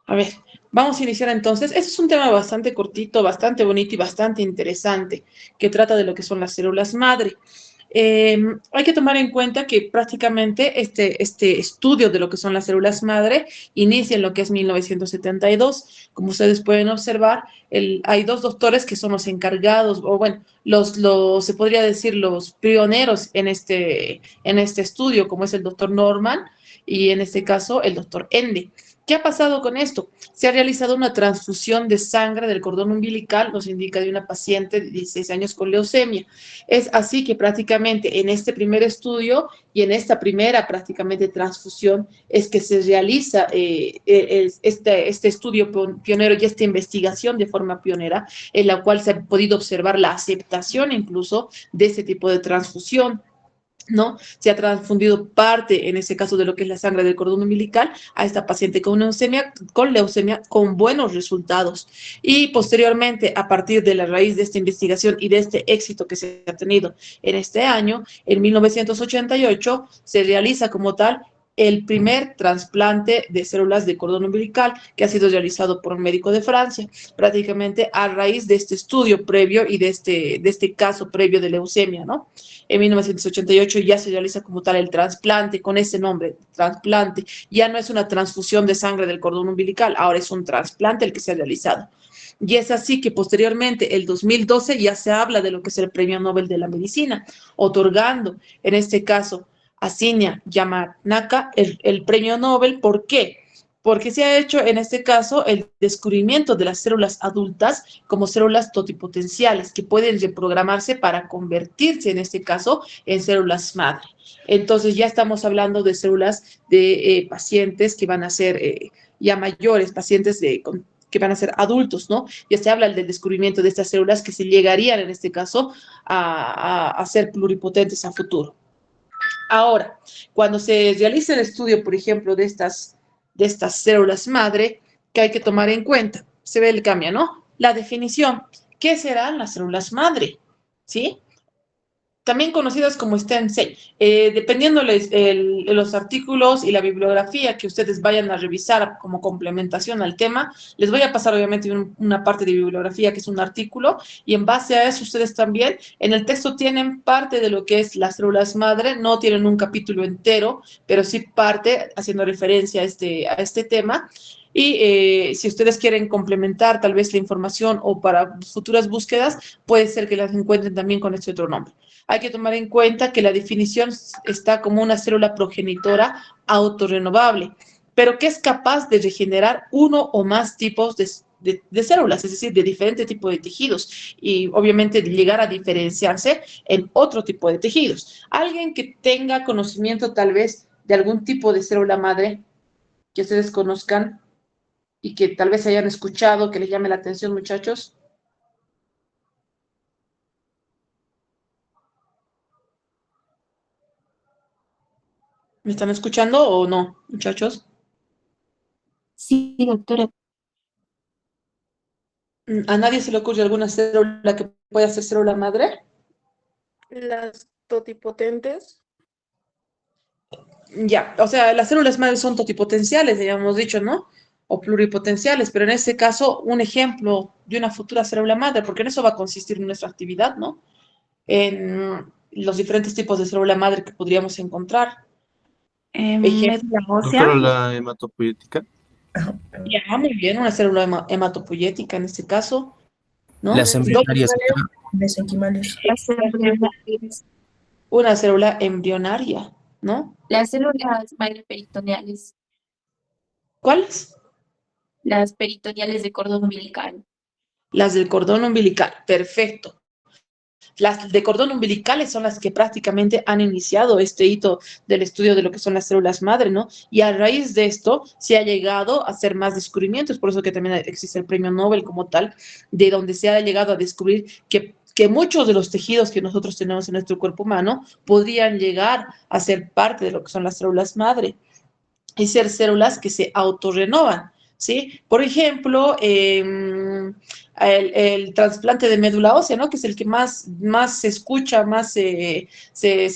A ver, vamos a iniciar entonces. Este es un tema bastante cortito, bastante bonito y bastante interesante, que trata de lo que son las células madre. Hay que tomar en cuenta que prácticamente este estudio de lo que son las células madre inicia en lo que es 1972. Como ustedes pueden observar, hay dos doctores que son los encargados, o bueno, se podría decir los pioneros en este estudio, como es el doctor Norman y en este caso el doctor Ende. ¿Qué ha pasado con esto? Se ha realizado una transfusión de sangre del cordón umbilical, nos indica de una paciente de 16 años con leucemia. Es así que prácticamente en este primer estudio y en esta primera prácticamente transfusión es que se realiza este estudio pionero y esta investigación de forma pionera, en la cual se ha podido observar la aceptación incluso de este tipo de transfusión. ¿No? Se ha transfundido parte, en ese caso, de lo que es la sangre del cordón umbilical a esta paciente con leucemia con buenos resultados. Y posteriormente, a partir de la raíz de esta investigación y de este éxito que se ha tenido en este año, en 1988, se realiza como tal el primer trasplante de células de cordón umbilical que ha sido realizado por un médico de Francia, prácticamente a raíz de este estudio previo y de este caso previo de leucemia, ¿no? En 1988 ya se realiza como tal el trasplante, con ese nombre, trasplante. Ya no es una transfusión de sangre del cordón umbilical, ahora es un trasplante el que se ha realizado. Y es así que posteriormente, el 2012, ya se habla de lo que es el Premio Nobel de la Medicina, otorgando, en este caso, a Shinya Yamanaka el Premio Nobel. ¿Por qué? Porque se ha hecho en este caso el descubrimiento de las células adultas como células totipotenciales que pueden reprogramarse para convertirse en este caso en células madre. Entonces ya estamos hablando de células de pacientes que van a ser ya mayores, pacientes que van a ser adultos, ¿no? Ya se habla del descubrimiento de estas células que se llegarían en este caso a ser pluripotentes a futuro. Ahora, cuando se realiza el estudio, por ejemplo, de estas células madre, que hay que tomar en cuenta, se ve el cambio, ¿no? La definición, ¿qué serán las células madre? ¿Sí? También conocidas como stem cell. Dependiendo los artículos y la bibliografía que ustedes vayan a revisar como complementación al tema, les voy a pasar obviamente una parte de bibliografía que es un artículo y en base a eso ustedes también en el texto tienen parte de lo que es las células madre, no tienen un capítulo entero, pero sí parte haciendo referencia a este tema. Y si ustedes quieren complementar tal vez la información o para futuras búsquedas, puede ser que las encuentren también con este otro nombre. Hay que tomar en cuenta que la definición está como una célula progenitora autorrenovable, pero que es capaz de regenerar uno o más tipos de células, es decir, de diferentes tipos de tejidos y obviamente de llegar a diferenciarse en otro tipo de tejidos. Alguien que tenga conocimiento tal vez de algún tipo de célula madre que ustedes conozcan y que tal vez hayan escuchado, que les llame la atención, muchachos. ¿Me están escuchando o no, muchachos? Sí, doctora. ¿A nadie se le ocurre alguna célula que pueda ser célula madre? Las totipotentes. Ya, o sea, las células madre son totipotenciales, ya hemos dicho, ¿no? O pluripotenciales, pero en este caso, un ejemplo de una futura célula madre, porque en eso va a consistir nuestra actividad, ¿no? En los diferentes tipos de célula madre que podríamos encontrar. Ejemplo, Médula ósea. Doctora, la hematopoietica. ya, muy bien, una célula hematopoyética en este caso, ¿no? Las embrionarias, Mesenquimales. Las embrionarias. Una célula embrionaria, ¿no? Las células madre peritoneales. ¿Cuáles? Las peritoneales de cordón umbilical. Las del cordón umbilical, perfecto. Las de cordón umbilicales son las que prácticamente han iniciado este hito del estudio de lo que son las células madre, ¿no? Y a raíz de esto se ha llegado a hacer más descubrimientos, por eso que también existe el premio Nobel como tal, de donde se ha llegado a descubrir que muchos de los tejidos que nosotros tenemos en nuestro cuerpo humano podrían llegar a ser parte de lo que son las células madre y ser células que se autorrenovan. ¿sí? Por ejemplo, el trasplante de médula ósea, ¿no? Que es el que más se escucha, más se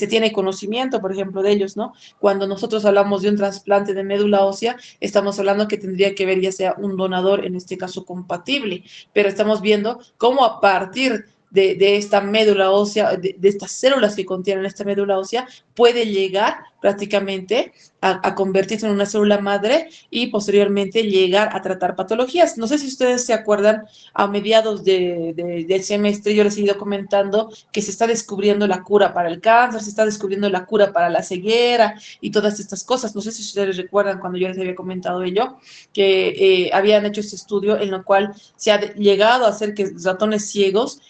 tiene conocimiento, por ejemplo, de ellos, ¿no? Cuando nosotros hablamos de un trasplante de médula ósea, estamos hablando que tendría que haber ya sea un donador, en este caso compatible, pero estamos viendo cómo a partir de esta médula ósea, de estas células que contienen esta médula ósea, puede llegar prácticamente a convertirse en una célula madre y posteriormente llegar a tratar patologías. No sé si ustedes se acuerdan, a mediados del semestre yo les he ido comentando que se está descubriendo la cura para el cáncer, se está descubriendo la cura para la ceguera y todas estas cosas. No sé si ustedes recuerdan cuando yo les había comentado ello, que habían hecho este estudio en el cual se ha llegado a hacer que ratones ciegos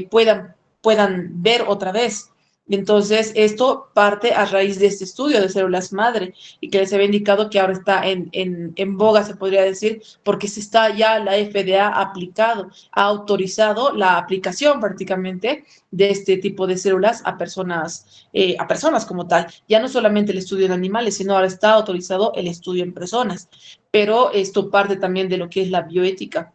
puedan ver otra vez. Entonces, esto parte a raíz de este estudio de células madre y que les había indicado que ahora está en boga, se podría decir, porque se está ya la FDA ha autorizado la aplicación prácticamente de este tipo de células a personas como tal. Ya no solamente el estudio en animales, sino ahora está autorizado el estudio en personas. Pero esto parte también de lo que es la bioética.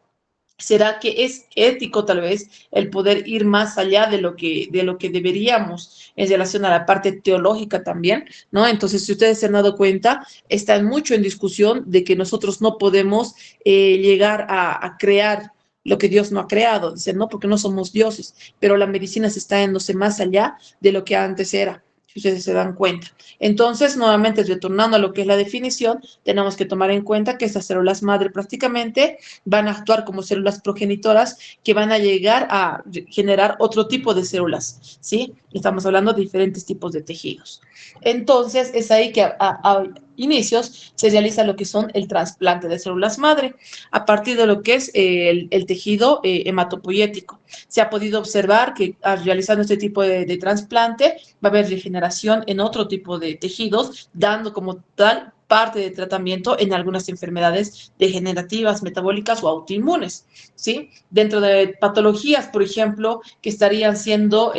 ¿Será que es ético tal vez el poder ir más allá de lo que deberíamos en relación a la parte teológica también, ¿no? Entonces, si ustedes se han dado cuenta, está mucho en discusión de que nosotros no podemos llegar a crear lo que Dios no ha creado, dicen, no, porque no somos dioses, pero la medicina se está yéndose más allá de lo que antes era, si ustedes se dan cuenta. Entonces, nuevamente, retornando a lo que es la definición, tenemos que tomar en cuenta que estas células madre prácticamente van a actuar como células progenitoras que van a llegar a generar otro tipo de células, ¿sí? Estamos hablando de diferentes tipos de tejidos. Entonces, es ahí que a inicios se realiza lo que son el trasplante de células madre a partir de lo que es el tejido hematopoyético. Se ha podido observar que al realizar este tipo de trasplante va a haber regeneración en otro tipo de tejidos, dando como tal parte de tratamiento en algunas enfermedades degenerativas, metabólicas o autoinmunes, ¿sí? Dentro de patologías, por ejemplo, que estarían siendo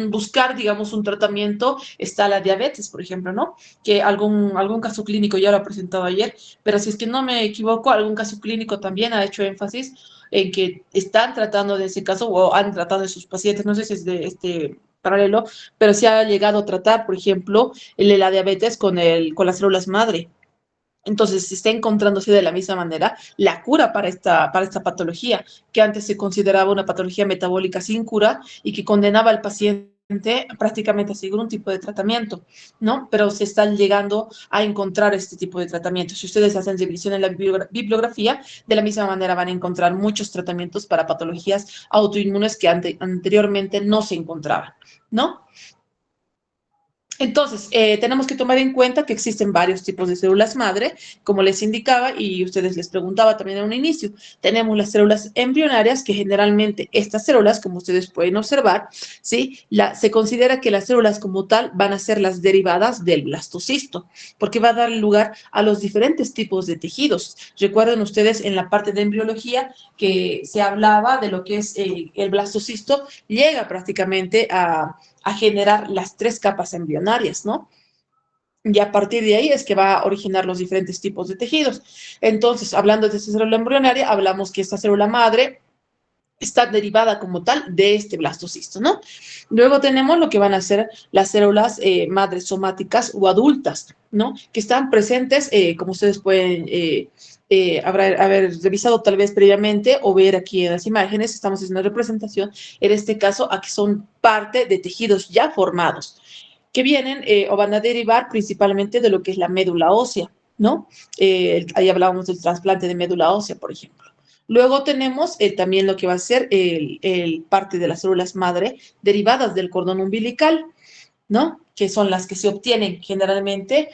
buscar, digamos, un tratamiento, está la diabetes, por ejemplo, ¿no? Que algún caso clínico ya lo ha presentado ayer, pero si es que no me equivoco, algún caso clínico también ha hecho énfasis en que están tratando de ese caso o han tratado de sus pacientes, no sé si es de este paralelo, pero se ha llegado a tratar, por ejemplo, la diabetes con las células madre. Entonces, se está encontrándose de la misma manera la cura para esta patología, que antes se consideraba una patología metabólica sin cura y que condenaba al paciente prácticamente a seguir un tipo de tratamiento, ¿no? Pero se están llegando a encontrar este tipo de tratamientos. Si ustedes hacen revisión en la bibliografía, de la misma manera van a encontrar muchos tratamientos para patologías autoinmunes que anteriormente no se encontraban, ¿no? Entonces, tenemos que tomar en cuenta que existen varios tipos de células madre, como les indicaba y ustedes les preguntaba también en un inicio. Tenemos las células embrionarias, que generalmente estas células, como ustedes pueden observar, ¿sí? Se considera que las células como tal van a ser las derivadas del blastocisto, porque va a dar lugar a los diferentes tipos de tejidos. Recuerden ustedes en la parte de embriología que se hablaba de lo que es el blastocisto, llega prácticamente a generar las 3 capas embrionarias, ¿no? Y a partir de ahí es que va a originar los diferentes tipos de tejidos. Entonces, hablando de esta célula embrionaria, hablamos que esta célula madre está derivada como tal de este blastocisto, ¿no? Luego tenemos lo que van a ser las células madres somáticas o adultas, ¿no? Que están presentes, como ustedes pueden haber revisado tal vez previamente o ver aquí en las imágenes, estamos haciendo representación, en este caso, aquí son parte de tejidos ya formados, que vienen o van a derivar principalmente de lo que es la médula ósea, ¿no? Ahí hablábamos del trasplante de médula ósea, por ejemplo. Luego tenemos también lo que va a ser el parte de las células madre derivadas del cordón umbilical, ¿no? Que son las que se obtienen generalmente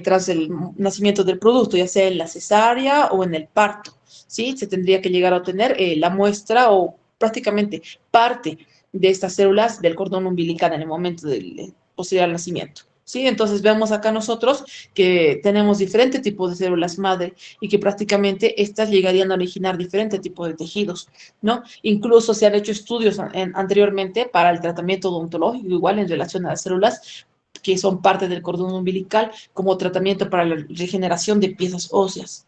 tras el nacimiento del producto, ya sea en la cesárea o en el parto, ¿sí? Se tendría que llegar a obtener la muestra o prácticamente parte de estas células del cordón umbilical en el momento del posterior al nacimiento. ¿Sí? Entonces vemos acá nosotros que tenemos diferentes tipos de células madre y que prácticamente estas llegarían a originar diferentes tipos de tejidos, ¿no? Incluso se han hecho estudios anteriormente para el tratamiento odontológico, igual en relación a las células, que son parte del cordón umbilical como tratamiento para la regeneración de piezas óseas.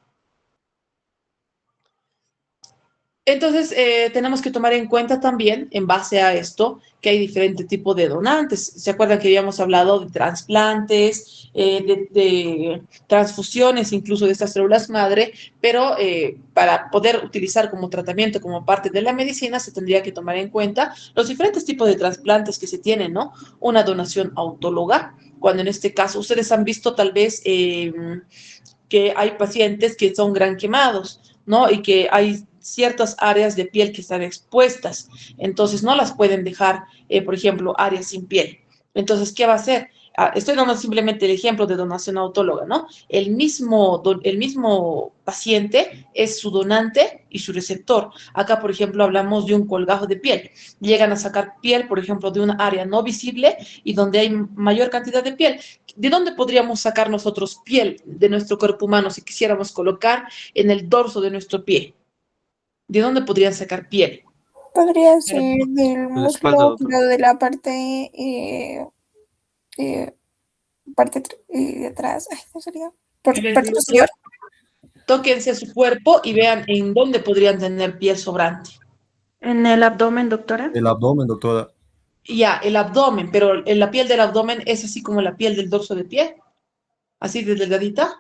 Entonces, tenemos que tomar en cuenta también, en base a esto, que hay diferentes tipos de donantes. ¿Se acuerdan que habíamos hablado de trasplantes, de transfusiones, incluso de estas células madre? Pero para poder utilizar como tratamiento, como parte de la medicina, se tendría que tomar en cuenta los diferentes tipos de trasplantes que se tienen, ¿no? Una donación autóloga, cuando en este caso ustedes han visto tal vez que hay pacientes que son gran quemados, ¿no? Y que hay ciertas áreas de piel que están expuestas, entonces no las pueden dejar, por ejemplo, áreas sin piel. Entonces, ¿qué va a hacer? Estoy dando simplemente el ejemplo de donación autóloga, ¿no? El mismo paciente es su donante y su receptor. Acá, por ejemplo, hablamos de un colgajo de piel. Llegan a sacar piel, por ejemplo, de una área no visible y donde hay mayor cantidad de piel. ¿De dónde podríamos sacar nosotros piel de nuestro cuerpo humano si quisiéramos colocar en el dorso de nuestro pie? ¿De dónde podrían sacar piel? Podría ser del De la espalda, músculo, doctor. pero de la eh, parte de atrás. Ay, ¿cómo sería? A ver, Parte posterior. tóquense su cuerpo y vean en dónde podrían tener piel sobrante. En el abdomen, doctora. El abdomen, doctora. Ya, el abdomen, pero la piel del abdomen es así como la piel del dorso de pie, así de delgadita.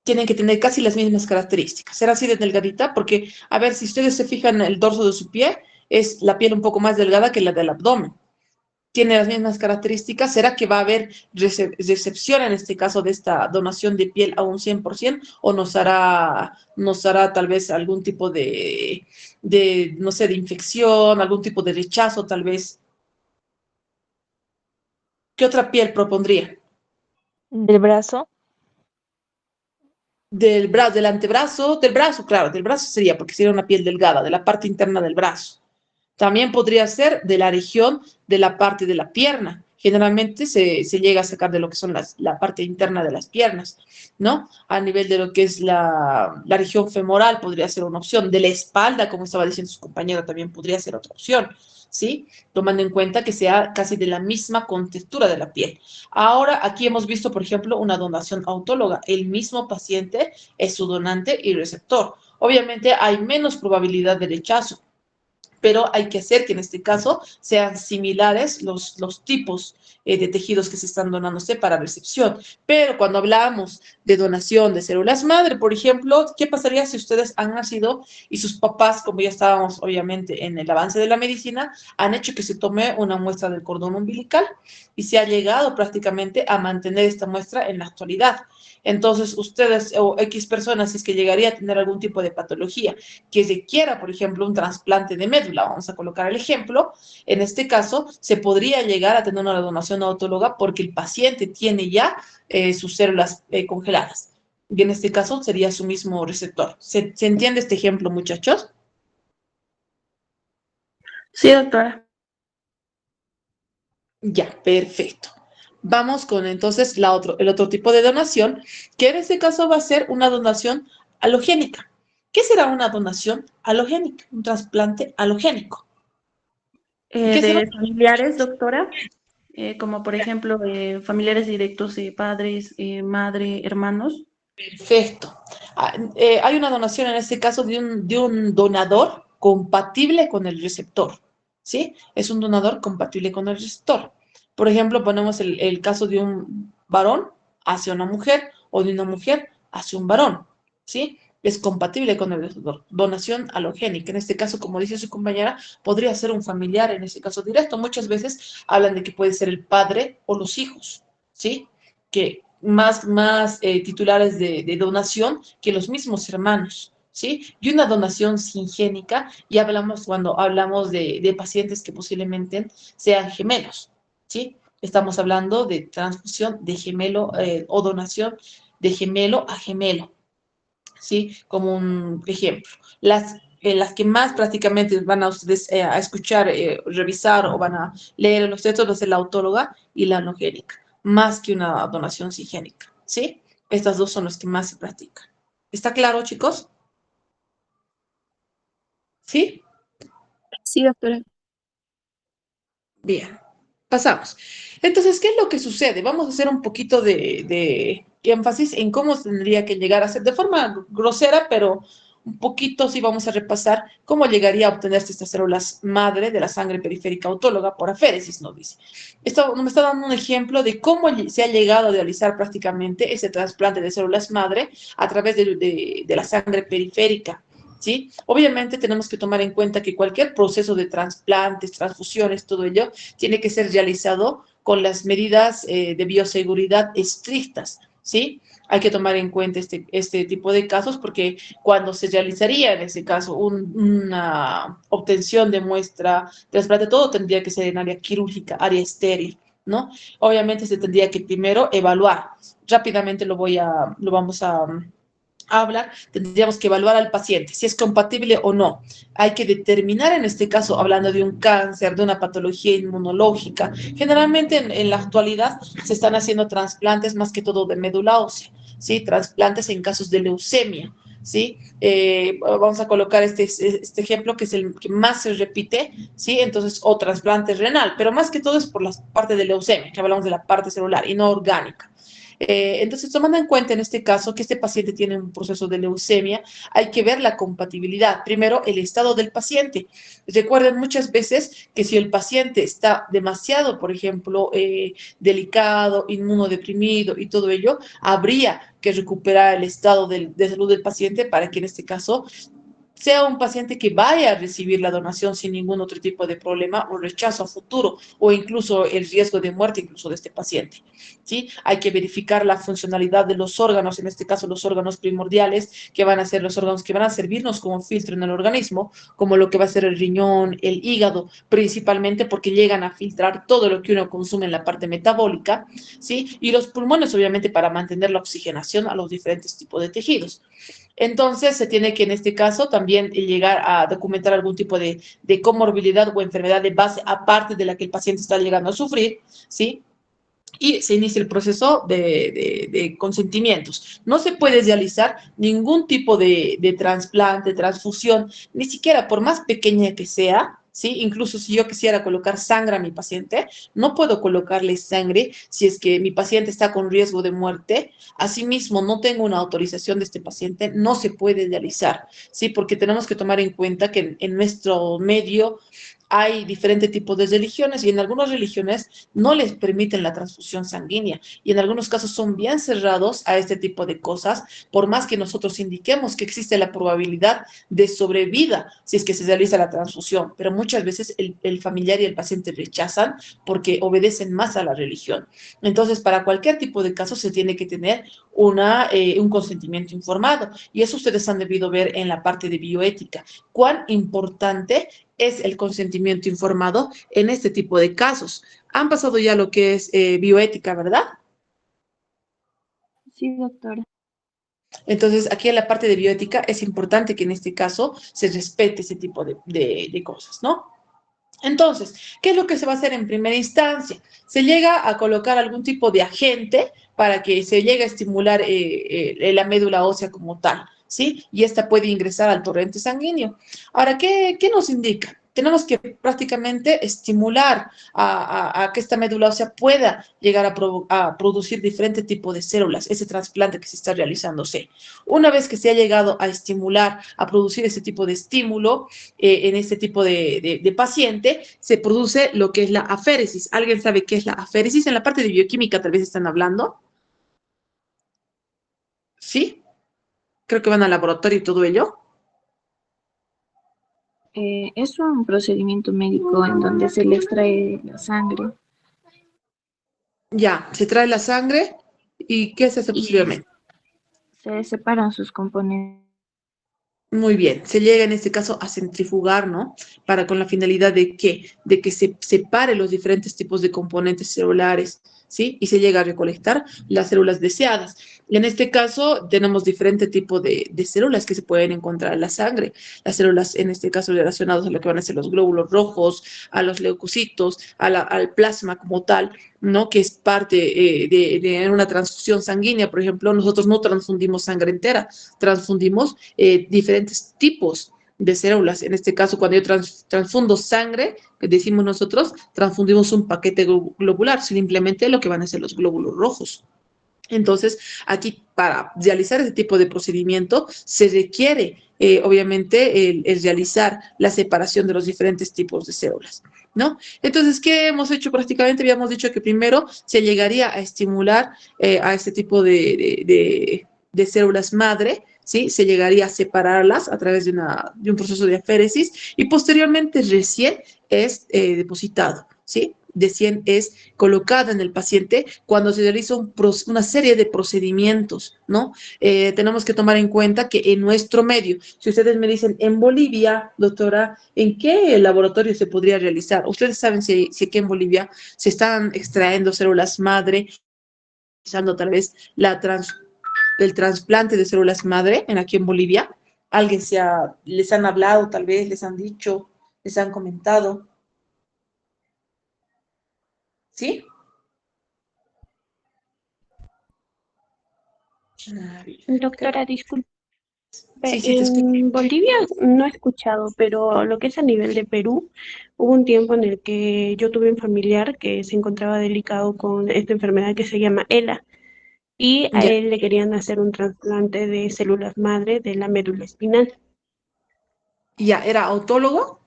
Tienen que tener casi las mismas características. Ser así de delgadita, porque, a ver, si ustedes se fijan en el dorso de su pie, es la piel un poco más delgada que la del abdomen. Tiene las mismas características. ¿Será que va a haber recepción en este caso de esta donación de piel a un 100% o nos hará tal vez algún tipo no sé, de infección, algún tipo de rechazo tal vez? ¿Qué otra piel propondría? Del brazo. Del antebrazo, del brazo, claro, del brazo sería, porque sería una piel delgada, de la parte interna del brazo. También podría ser de la región de la parte de la pierna. Generalmente se llega a sacar de lo que son la parte interna de las piernas, ¿no? A nivel de lo que es la región femoral podría ser una opción. De la espalda, como estaba diciendo su compañero, también podría ser otra opción, ¿sí? Tomando en cuenta que sea casi de la misma contextura de la piel. Ahora, aquí hemos visto, por ejemplo, una donación autóloga. El mismo paciente es su donante y receptor. Obviamente hay menos probabilidad de rechazo, pero hay que hacer que en este caso sean similares los tipos de tejidos que se están donándose para recepción. Pero cuando hablamos de donación de células madre, por ejemplo, ¿qué pasaría si ustedes han nacido y sus papás, como ya estábamos obviamente en el avance de la medicina, han hecho que se tome una muestra del cordón umbilical y se ha llegado prácticamente a mantener esta muestra en la actualidad? Entonces, ustedes o X personas, si es que llegaría a tener algún tipo de patología que requiera, por ejemplo, un trasplante de médula, vamos a colocar el ejemplo, en este caso se podría llegar a tener una donación autóloga porque el paciente tiene ya sus células congeladas. Y en este caso sería su mismo receptor. ¿Se entiende este ejemplo, muchachos? Sí, doctora. Ya, perfecto. Vamos con entonces el otro tipo de donación, que en este caso va a ser una donación halogénica. ¿Qué será una donación halogénica? Un trasplante halogénico. ¿Qué será? De familiares, doctora, como por ejemplo familiares directos de padres, madre, hermanos. Perfecto. Hay una donación en este caso de un donador compatible con el receptor, ¿sí? Es un donador compatible con el receptor. Por ejemplo, ponemos el caso de un varón hacia una mujer o de una mujer hacia un varón, ¿sí? Es compatible con el receptor. Donación halogénica. En este caso, como dice su compañera, podría ser un familiar, en este caso directo. Muchas veces hablan de que puede ser el padre o los hijos, ¿sí? Que más titulares de donación que los mismos hermanos, ¿sí? Y una donación singénica, y hablamos cuando hablamos de pacientes que posiblemente sean gemelos, ¿sí? Estamos hablando de transfusión de gemelo o donación de gemelo a gemelo, ¿sí? Como un ejemplo. Las que más prácticamente van a ustedes a escuchar, revisar o van a leer los textos va a ser la autóloga y la anogénica, más que una donación sigénica, ¿sí? Estas dos son las que más se practican. ¿Está claro, chicos? ¿Sí? Sí, doctora. Bien, pasamos. Entonces, ¿qué es lo que sucede? Vamos a hacer un poquito de énfasis en cómo tendría que llegar a ser, de forma grosera, pero un poquito sí vamos a repasar cómo llegaría a obtenerse estas células madre de la sangre periférica autóloga por aféresis, nos dice. Esto me está dando un ejemplo de cómo se ha llegado a realizar prácticamente ese trasplante de células madre a través de la sangre periférica. ¿Sí? Obviamente tenemos que tomar en cuenta que cualquier proceso de trasplantes, transfusiones, todo ello, tiene que ser realizado con las medidas de bioseguridad estrictas, ¿sí? Hay que tomar en cuenta este tipo de casos porque cuando se realizaría en ese caso una obtención de muestra, trasplante, todo tendría que ser en área quirúrgica, área estéril, ¿no? Obviamente se tendría que primero evaluar. Rápidamente lo vamos a hablar, tendríamos que evaluar al paciente si es compatible o no. Hay que determinar en este caso, hablando de un cáncer, de una patología inmunológica. Generalmente en la actualidad se están haciendo trasplantes más que todo de médula ósea, ¿sí? Trasplantes en casos de leucemia, ¿sí? Vamos a colocar este ejemplo que es el que más se repite, ¿sí? Entonces, o trasplante renal, pero más que todo es por la parte de leucemia, que hablamos de la parte celular y no orgánica. Entonces, tomando en cuenta en este caso que este paciente tiene un proceso de leucemia, hay que ver la compatibilidad. Primero, el estado del paciente. Recuerden muchas veces que si el paciente está demasiado, por ejemplo, delicado, inmunodeprimido y todo ello, habría que recuperar el estado de salud del paciente para que en este caso sea un paciente que vaya a recibir la donación sin ningún otro tipo de problema o rechazo a futuro o incluso el riesgo de muerte incluso de este paciente. ¿Sí? Hay que verificar la funcionalidad de los órganos, en este caso los órganos primordiales, que van a ser los órganos que van a servirnos como filtro en el organismo, como lo que va a ser el riñón, el hígado, principalmente porque llegan a filtrar todo lo que uno consume en la parte metabólica, ¿sí? Y los pulmones, obviamente, para mantener la oxigenación a los diferentes tipos de tejidos. Entonces, se tiene que, en este caso, también llegar a documentar algún tipo de comorbilidad o enfermedad de base, aparte de la que el paciente está llegando a sufrir, ¿sí? Y se inicia el proceso de consentimientos. No se puede realizar ningún tipo de trasplante, transfusión, ni siquiera por más pequeña que sea, ¿sí? Incluso si yo quisiera colocar sangre a mi paciente, no puedo colocarle sangre si es que mi paciente está con riesgo de muerte. Asimismo, no tengo una autorización de este paciente, no se puede realizar, ¿sí? Porque tenemos que tomar en cuenta que en nuestro medio hay diferentes tipos de religiones y en algunas religiones no les permiten la transfusión sanguínea y en algunos casos son bien cerrados a este tipo de cosas, por más que nosotros indiquemos que existe la probabilidad de sobrevida si es que se realiza la transfusión, pero muchas veces el familiar y el paciente rechazan porque obedecen más a la religión. Entonces, para cualquier tipo de caso se tiene que tener un consentimiento informado y eso ustedes han debido ver en la parte de bioética. Cuán importante es el consentimiento informado en este tipo de casos. Han pasado ya lo que es bioética, ¿verdad? Sí, doctora. Entonces, aquí en la parte de bioética es importante que en este caso se respete ese tipo de cosas, ¿no? Entonces, ¿qué es lo que se va a hacer en primera instancia? Se llega a colocar algún tipo de agente para que se llegue a estimular la médula ósea como tal, ¿sí? Y esta puede ingresar al torrente sanguíneo. Ahora, ¿qué nos indica? Tenemos que prácticamente estimular a que esta médula ósea pueda llegar a producir diferentes tipos de células, ese trasplante que se está realizándose. Una vez que se ha llegado a estimular, a producir ese tipo de estímulo, en este tipo de paciente, se produce lo que es la aféresis. ¿Alguien sabe qué es la aféresis? En la parte de bioquímica tal vez están hablando. ¿Sí? Creo que van al laboratorio y todo ello. Es un procedimiento médico en donde se le extrae la sangre Ya, se trae la sangre y ¿qué se hace y posteriormente? se separan sus componentes. Muy bien, se llega en este caso a centrifugar, ¿no? Para con la finalidad de ¿qué? De que se separe los diferentes tipos de componentes celulares, ¿sí? Y se llega a recolectar las células deseadas. Y en este caso tenemos diferentes tipos de células que se pueden encontrar en la sangre. Las células, en este caso, relacionadas a lo que van a ser los glóbulos rojos, a los leucocitos, al plasma como tal, ¿no? Que es parte de una transfusión sanguínea. Por ejemplo, nosotros no transfundimos sangre entera, transfundimos diferentes tipos de células. En este caso, cuando yo transfundo sangre, que decimos nosotros, transfundimos un paquete globular, simplemente lo que van a ser los glóbulos rojos. Entonces, aquí para realizar ese tipo de procedimiento se requiere, obviamente, el realizar la separación de los diferentes tipos de células, ¿no? Entonces, ¿qué hemos hecho prácticamente? Habíamos dicho que primero se llegaría a estimular a este tipo de células madre, ¿sí? Se llegaría a separarlas a través de un proceso de aféresis y posteriormente recién es depositado, ¿sí? Recién es colocada en el paciente cuando se realiza una serie de procedimientos, ¿no? Tenemos que tomar en cuenta que en nuestro medio, si ustedes me dicen, en Bolivia, doctora, ¿en qué laboratorio se podría realizar? Ustedes saben si aquí en Bolivia se están extrayendo células madre, realizando tal vez el trasplante de células madre aquí en Bolivia. ¿Alguien les han hablado, tal vez, les han dicho, les han comentado? ¿Sí? Doctora, disculpe, Sí, sí, te escucho. en Bolivia no he escuchado, pero lo que es a nivel de Perú, hubo un tiempo en el que yo tuve un familiar que se encontraba delicado con esta enfermedad que se llama ELA, y a Ya, él le querían hacer un trasplante de células madre de la médula espinal. ya, ¿era autólogo?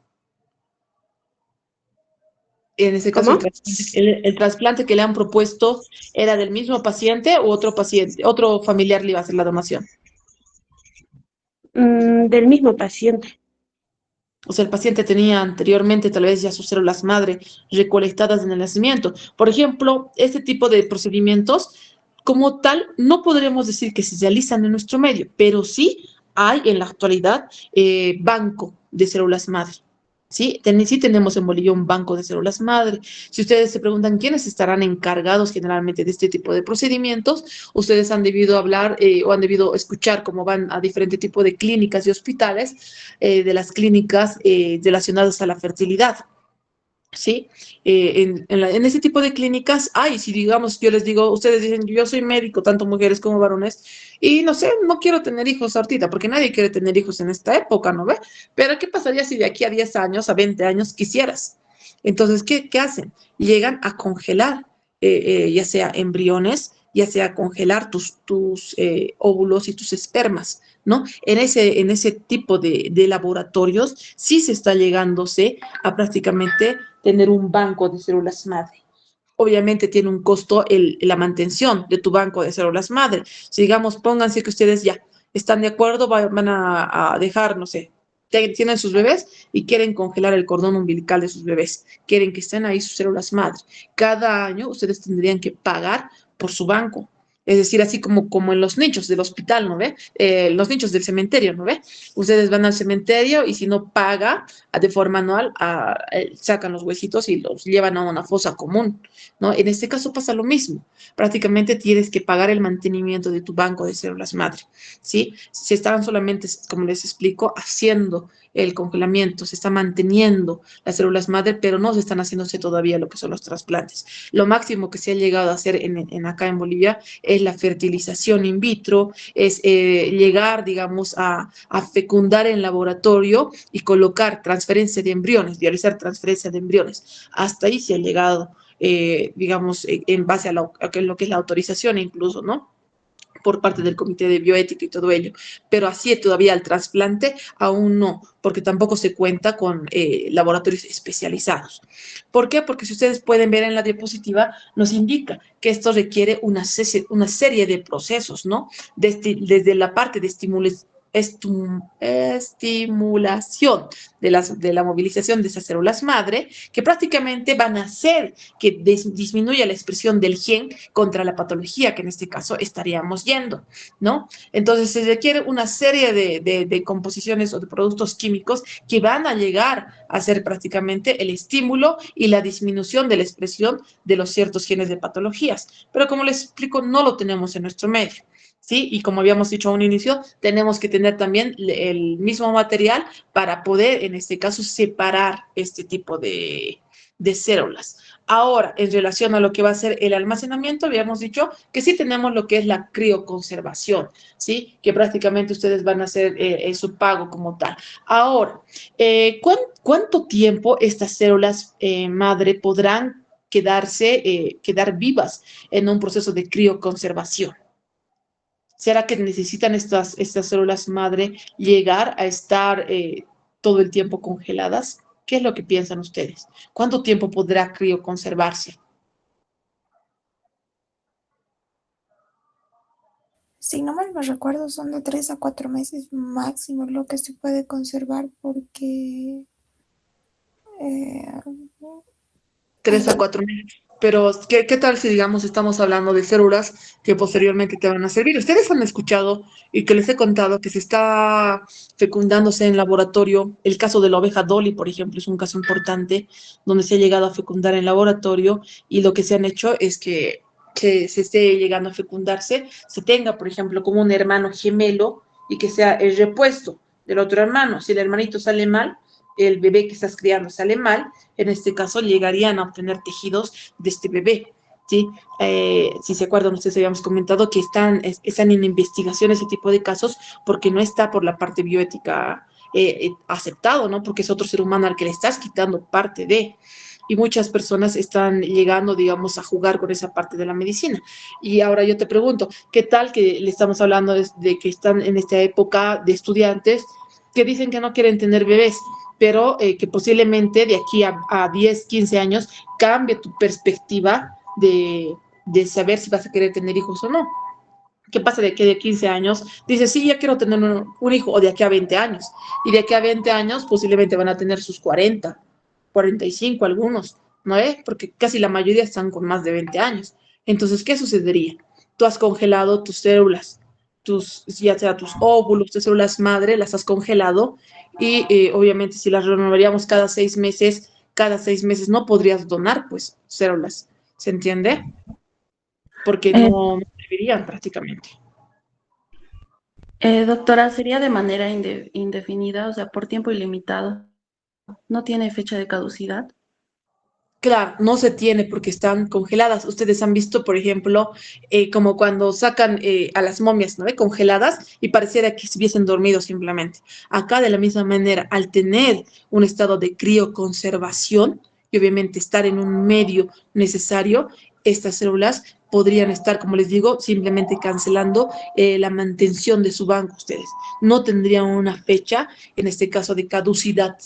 En ese caso, ¿Cómo? el trasplante que le han propuesto era del mismo paciente o otro paciente, otro familiar le iba a hacer la donación. Del mismo paciente. O sea, el paciente tenía anteriormente tal vez ya sus células madre recolectadas en el nacimiento. Por ejemplo, este tipo de procedimientos, como tal, no podremos decir que se realizan en nuestro medio, pero sí hay en la actualidad banco de células madre. Sí, sí tenemos en Bolivia un banco de células madre. Si ustedes se preguntan quiénes estarán encargados generalmente de este tipo de procedimientos, ustedes han debido hablar o han debido escuchar cómo van a diferentes tipos de clínicas y hospitales, de las clínicas relacionadas a la fertilidad. ¿Sí? En ese tipo de clínicas hay, si digamos, yo les digo, ustedes dicen, yo soy médico, tanto mujeres como varones, y no sé, no quiero tener hijos ahorita, porque nadie quiere tener hijos en esta época, ¿no ve? Pero ¿qué pasaría si de aquí a 10 años, a 20 años quisieras? Entonces, ¿qué hacen? Llegan a congelar, ya sea embriones, ya sea congelar tus óvulos y tus espermas, ¿no? En ese tipo de laboratorios sí se está llegándose a prácticamente tener un banco de células madre. Obviamente tiene un costo la mantención de tu banco de células madre. Si digamos, pónganse que ustedes ya están de acuerdo, van a dejar, no sé, tienen sus bebés y quieren congelar el cordón umbilical de sus bebés. Quieren que estén ahí sus células madre. Cada año ustedes tendrían que pagar por su banco. Es decir, así como en los nichos del hospital, ¿no ve? Los nichos del cementerio, ¿no ve? Ustedes van al cementerio y si no paga de forma anual, sacan los huesitos y los llevan a una fosa común, ¿no? En este caso pasa lo mismo. Prácticamente tienes que pagar el mantenimiento de tu banco de células madre, ¿sí? Se están solamente, como les explico, haciendo el congelamiento, se está manteniendo las células madre, pero no se están haciéndose todavía lo que son los trasplantes. Lo máximo que se ha llegado a hacer acá en Bolivia es la fertilización in vitro, es llegar, digamos, a fecundar en laboratorio y colocar transferencia de embriones, realizar transferencia de embriones. Hasta ahí se ha llegado, digamos, en base a lo que es la autorización incluso, ¿no? Por parte del Comité de Bioética y todo ello. Pero así todavía el trasplante aún no, porque tampoco se cuenta con laboratorios especializados. ¿Por qué? Porque si ustedes pueden ver en la diapositiva, nos indica que esto requiere una serie de procesos, ¿no? Desde la parte de estimulación de la movilización de esas células madre, que prácticamente van a hacer que disminuya la expresión del gen contra la patología que en este caso estaríamos yendo, ¿no? Entonces se requiere una serie de composiciones o de productos químicos que van a llegar a ser prácticamente el estímulo y la disminución de la expresión de los ciertos genes de patologías. Pero como les explico, no lo tenemos en nuestro medio. ¿Sí? Y como habíamos dicho a un inicio, tenemos que tener también el mismo material para poder, en este caso, separar este tipo de células. Ahora, en relación a lo que va a ser el almacenamiento, habíamos dicho que sí tenemos lo que es la crioconservación, ¿sí? Que prácticamente ustedes van a hacer su pago como tal. Ahora, ¿cuánto tiempo estas células madre podrán quedar vivas en un proceso de crioconservación? ¿Será que necesitan estas células madre llegar a estar todo el tiempo congeladas? ¿Qué es lo que piensan ustedes? ¿Cuánto tiempo podrá crioconservarse? Si no mal me recuerdo, son de 3 a 4 meses máximo lo que se puede conservar porque... eh, 3 a 4 meses. Pero, ¿qué tal si, digamos, estamos hablando de células que posteriormente te van a servir? Ustedes han escuchado y que les he contado que se está fecundándose en laboratorio. El caso de la oveja Dolly, por ejemplo, es un caso importante donde se ha llegado a fecundar en laboratorio y lo que se han hecho es que se esté llegando a fecundarse, se tenga, por ejemplo, como un hermano gemelo y que sea el repuesto del otro hermano. Si el hermanito sale mal, el bebé que estás criando sale mal, en este caso llegarían a obtener tejidos de este bebé. ¿Sí? Si se acuerdan, ustedes habíamos comentado que están en investigación ese tipo de casos porque no está por la parte bioética aceptado, ¿no? Porque es otro ser humano al que le estás quitando parte de. Y muchas personas están llegando, digamos, a jugar con esa parte de la medicina. Y ahora yo te pregunto, ¿qué tal que le estamos hablando de que están en esta época de estudiantes que dicen que no quieren tener bebés, pero que posiblemente de aquí a 10, 15 años cambie tu perspectiva de saber si vas a querer tener hijos o no? ¿Qué pasa de aquí de 15 años? Dices, sí, ya quiero tener un hijo, o de aquí a 20 años. Y de aquí a 20 años posiblemente van a tener sus 40, 45 algunos, ¿no es? Porque casi la mayoría están con más de 20 años. Entonces, ¿qué sucedería? Tú has congelado tus células, ya sea tus óvulos, tus células madre, las has congelado y obviamente si las renovaríamos cada 6 meses no podrías donar pues células, ¿se entiende? Porque Eh, no servirían prácticamente. Doctora, ¿sería de manera indefinida, o sea, por tiempo ilimitado? ¿No tiene fecha de caducidad? Claro, no se tiene porque están congeladas. Ustedes han visto, por ejemplo, como cuando sacan a las momias, ¿no? Congeladas y pareciera que estuviesen dormidos simplemente. Acá, de la misma manera, al tener un estado de crioconservación y obviamente estar en un medio necesario, estas células podrían estar, como les digo, simplemente cancelando la mantención de su banco ustedes. No tendrían una fecha, en este caso, de caducidad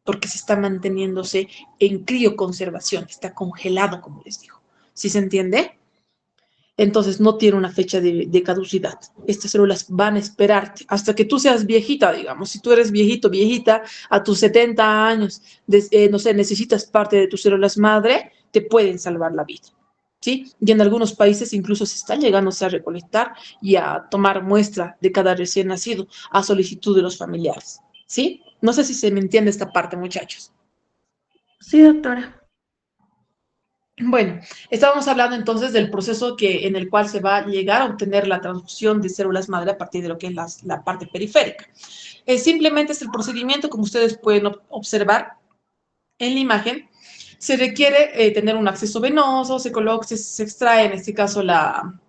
porque se está manteniéndose en crioconservación, está congelado, como les digo. ¿Sí se entiende? Entonces no tiene una fecha de caducidad. Estas células van a esperarte hasta que tú seas viejita, digamos. Si tú eres viejito, viejita, a tus 70 años, no sé, necesitas parte de tus células madre, te pueden salvar la vida. ¿Sí? Y en algunos países incluso se está llegando a recolectar y a tomar muestra de cada recién nacido a solicitud de los familiares. ¿Sí? No sé si se me entiende esta parte, muchachos. Sí, doctora. Bueno, estábamos hablando entonces del proceso en el cual se va a llegar a obtener la transfusión de células madre a partir de lo que es la parte periférica. Simplemente es el procedimiento, como ustedes pueden observar en la imagen. Se requiere tener un acceso venoso, se extrae en este caso la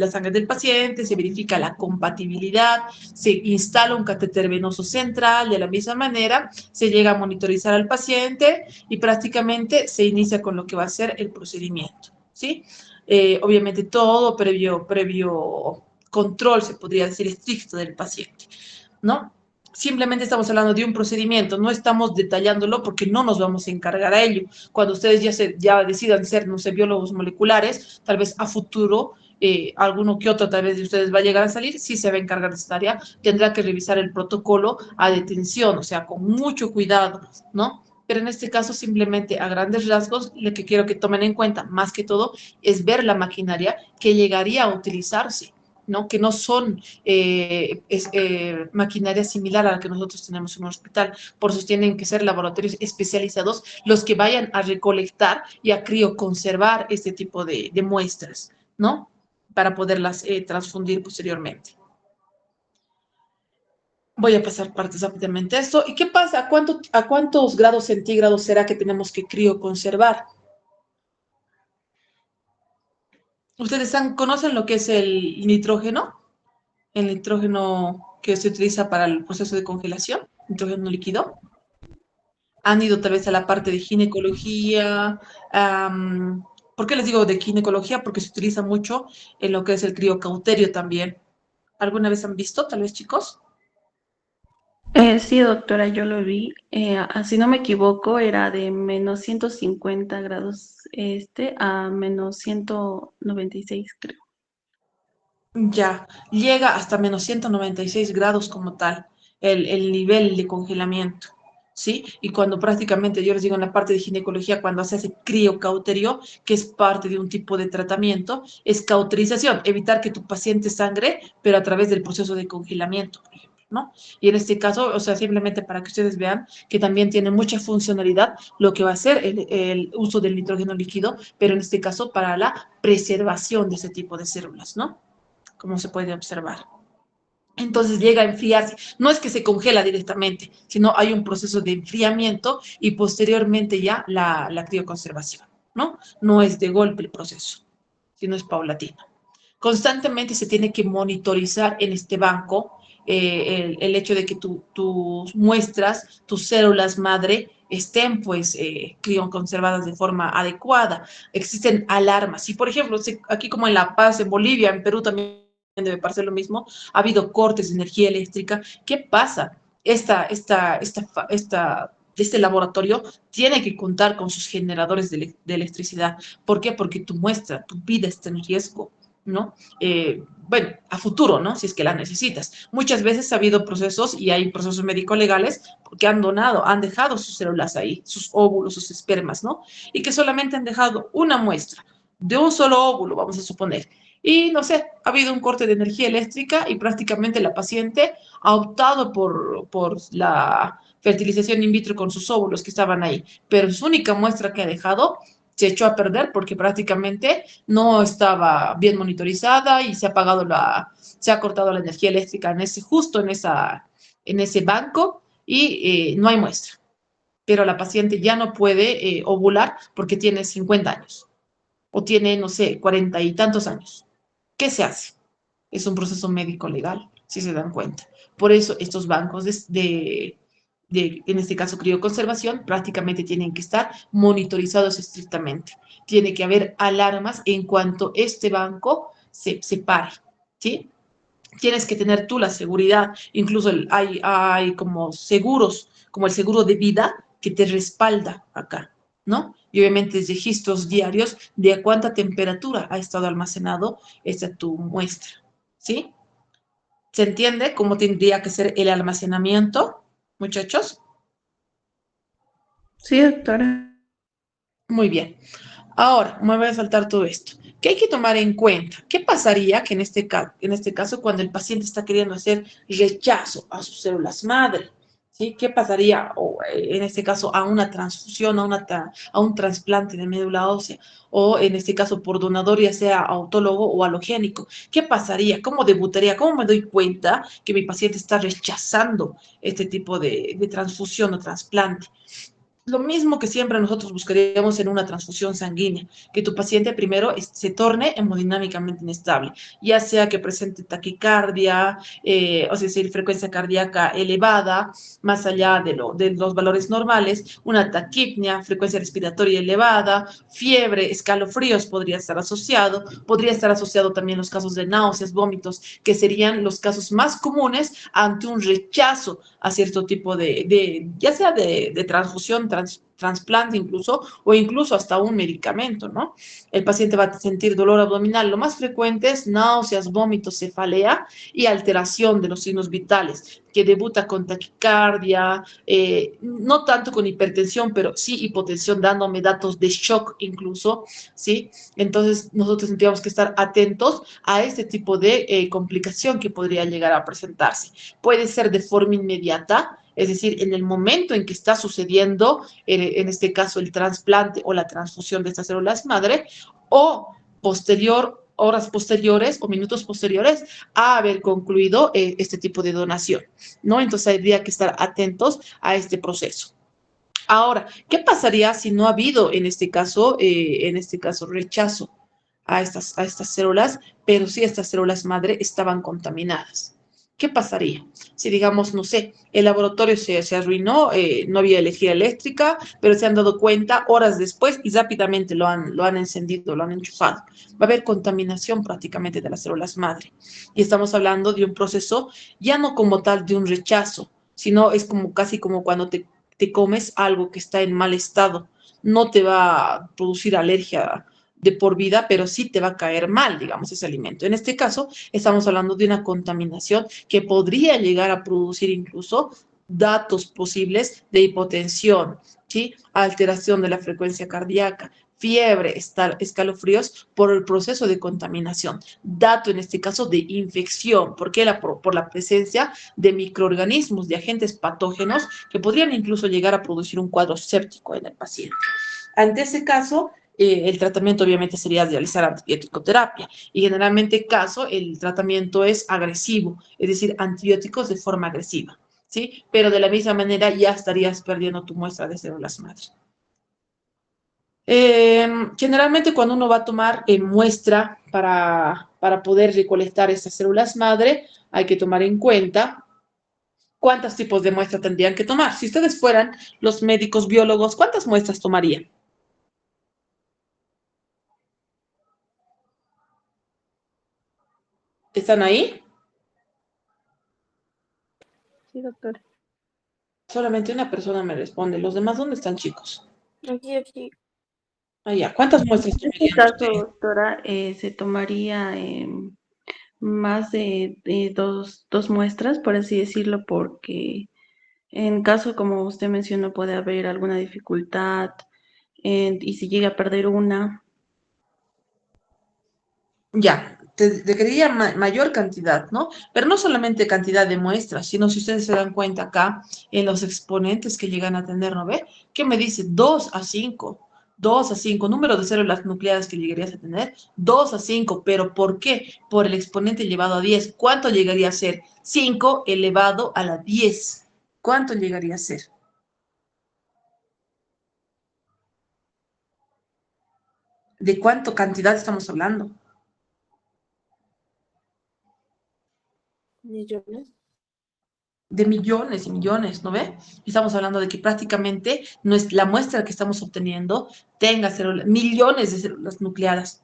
sangre del paciente, se verifica la compatibilidad, se instala un catéter venoso central, de la misma manera se llega a monitorizar al paciente y prácticamente se inicia con lo que va a ser el procedimiento, ¿sí? Obviamente todo previo control, se podría decir, estricto del paciente, ¿no? Simplemente estamos hablando de un procedimiento, no estamos detallándolo porque no nos vamos a encargar a ello. Cuando ustedes ya decidan ser, no sé, biólogos moleculares, tal vez a futuro, alguno que otro tal vez de ustedes va a llegar a salir, sí se va a encargar de esta área, tendrá que revisar el protocolo a detención, o sea, con mucho cuidado, ¿no? Pero en este caso, simplemente a grandes rasgos, lo que quiero que tomen en cuenta, más que todo, es ver la maquinaria que llegaría a utilizarse, ¿no? Que no son maquinaria similar a la que nosotros tenemos en un hospital. Por eso tienen que ser laboratorios especializados los que vayan a recolectar y a crioconservar este tipo de muestras, ¿no? Para poderlas transfundir posteriormente. Voy a pasar partes rápidamente esto. ¿Y qué pasa? ¿A cuántos grados centígrados será que tenemos que crioconservar? ¿Ustedes conocen lo que es el nitrógeno? El nitrógeno que se utiliza para el proceso de congelación, nitrógeno líquido. Han ido tal vez a la parte de ginecología. ¿Por qué les digo de ginecología? Porque se utiliza mucho en lo que es el criocauterio también. ¿Alguna vez han visto, tal vez, chicos? Sí, doctora, yo lo vi. Si no me equivoco, era de menos 150 grados a menos 196, creo. Ya, llega hasta menos 196 grados como tal, el nivel de congelamiento, ¿sí? Y cuando prácticamente, yo les digo en la parte de ginecología, cuando se hace criocauterio, que es parte de un tipo de tratamiento, es cauterización, evitar que tu paciente sangre, pero a través del proceso de congelamiento, por ejemplo, ¿no? Y en este caso, o sea, simplemente para que ustedes vean que también tiene mucha funcionalidad lo que va a ser el uso del nitrógeno líquido, pero en este caso para la preservación de ese tipo de células, ¿no? Como se puede observar. Entonces llega a enfriarse. No es que se congela directamente, sino hay un proceso de enfriamiento y posteriormente ya la crioconservación, ¿no? No es de golpe el proceso, sino es paulatino. Constantemente se tiene que monitorizar en este banco el hecho de que tus muestras, tus células madre, estén pues crioconservadas de forma adecuada. Existen alarmas. Si por ejemplo, aquí como en La Paz, en Bolivia, en Perú también debe parecer lo mismo, ha habido cortes de energía eléctrica. ¿Qué pasa? Este laboratorio tiene que contar con sus generadores de electricidad. ¿Por qué? Porque tu muestra, tu vida está en riesgo, ¿no? Bueno, a futuro, ¿no? Si es que la necesitas. Muchas veces ha habido procesos y hay procesos médico-legales que han donado, han dejado sus células ahí, sus óvulos, sus espermas, ¿no? Y que solamente han dejado una muestra de un solo óvulo, vamos a suponer. Y no sé, ha habido un corte de energía eléctrica y prácticamente la paciente ha optado por la fertilización in vitro con sus óvulos que estaban ahí, pero su única muestra que ha dejado se echó a perder porque prácticamente no estaba bien monitorizada y se ha cortado la energía eléctrica justo en ese banco y no hay muestra. Pero la paciente ya no puede ovular porque tiene 50 años o tiene, no sé, 40 y tantos años. ¿Qué se hace? Es un proceso médico legal, si se dan cuenta. Por eso estos bancos en este caso crioconservación, prácticamente tienen que estar monitorizados estrictamente. Tiene que haber alarmas en cuanto este banco se pare, ¿sí? Tienes que tener tú la seguridad, incluso hay como seguros, como el seguro de vida que te respalda acá, ¿no? Y obviamente registros diarios de a cuánta temperatura ha estado almacenado esta tu muestra, ¿sí? ¿Se entiende cómo tendría que ser el almacenamiento, muchachos? Sí, doctora. Muy bien. Ahora, me voy a saltar todo esto. ¿Qué hay que tomar en cuenta? ¿Qué pasaría que en este caso cuando el paciente está queriendo hacer rechazo a sus células madre? ¿Sí? ¿Qué pasaría en este caso a una transfusión, a un trasplante de médula ósea? O en este caso por donador, ya sea autólogo o halogénico. ¿Qué pasaría? ¿Cómo debutaría? ¿Cómo me doy cuenta que mi paciente está rechazando este tipo de transfusión o trasplante? Lo mismo que siempre nosotros buscaríamos en una transfusión sanguínea, que tu paciente primero se torne hemodinámicamente inestable, ya sea que presente taquicardia, o sea, decir, frecuencia cardíaca elevada, más allá de los valores normales, una taquipnia, frecuencia respiratoria elevada, fiebre, escalofríos podría estar asociado también los casos de náuseas, vómitos, que serían los casos más comunes ante un rechazo a cierto tipo ya sea de transfusión, trasplante incluso, o incluso hasta un medicamento, ¿no? El paciente va a sentir dolor abdominal. Lo más frecuente es náuseas, vómitos, cefalea y alteración de los signos vitales, que debuta con taquicardia, no tanto con hipertensión, pero sí hipotensión, dándome datos de shock incluso, ¿sí? Entonces, nosotros tendríamos que estar atentos a este tipo de complicación que podría llegar a presentarse. Puede ser de forma inmediata, es decir, en el momento en que está sucediendo, en este caso, el trasplante o la transfusión de estas células madre, o posterior horas posteriores o minutos posteriores a haber concluido este tipo de donación, ¿no? Entonces habría que estar atentos a este proceso. Ahora, ¿qué pasaría si no ha habido en este caso rechazo a estas células, pero si estas células madre estaban contaminadas? ¿Qué pasaría? Si digamos, no sé, el laboratorio se arruinó, no había energía eléctrica, pero se han dado cuenta horas después y rápidamente lo han encendido, lo han enchufado. Va a haber contaminación prácticamente de las células madre. Y estamos hablando de un proceso ya no como tal de un rechazo, sino es como casi como cuando te comes algo que está en mal estado. No te va a producir alergia de por vida, pero sí te va a caer mal, digamos, ese alimento. En este caso, estamos hablando de una contaminación que podría llegar a producir incluso datos posibles de hipotensión, ¿sí? Alteración de la frecuencia cardíaca, fiebre, escalofríos por el proceso de contaminación. Dato en este caso de infección, porque por la presencia de microorganismos, de agentes patógenos que podrían incluso llegar a producir un cuadro séptico en el paciente. Ante ese caso, el tratamiento obviamente sería realizar antibiótico terapia y generalmente el tratamiento es agresivo, es decir, antibióticos de forma agresiva, ¿sí? Pero de la misma manera ya estarías perdiendo tu muestra de células madre. Generalmente cuando uno va a tomar muestra para poder recolectar estas células madre, hay que tomar en cuenta cuántos tipos de muestra tendrían que tomar. Si ustedes fueran los médicos biólogos, ¿cuántas muestras tomarían? ¿Están ahí? Sí, doctora. Solamente una persona me responde. ¿Los demás dónde están, chicos? Aquí. Allá. ¿Cuántas muestras En este tomarían caso, ustedes? doctora, se tomaría más de dos muestras, por así decirlo, porque en caso, como usted mencionó, puede haber alguna dificultad y si llega a perder una. Ya, te quería mayor cantidad, ¿no? Pero no solamente cantidad de muestras, sino si ustedes se dan cuenta acá en los exponentes que llegan a tener, ¿no ve? ¿Qué me dice? 2 a 5. 2 a 5, número de células nucleares que llegarías a tener, 2 a 5, pero ¿por qué? Por el exponente elevado a 10. ¿Cuánto llegaría a ser? 5 elevado a la 10. ¿Cuánto llegaría a ser? ¿De cuánto cantidad estamos hablando? Millones. De millones y millones, ¿no ve? Estamos hablando de que prácticamente no es la muestra que estamos obteniendo tenga millones de células nucleadas,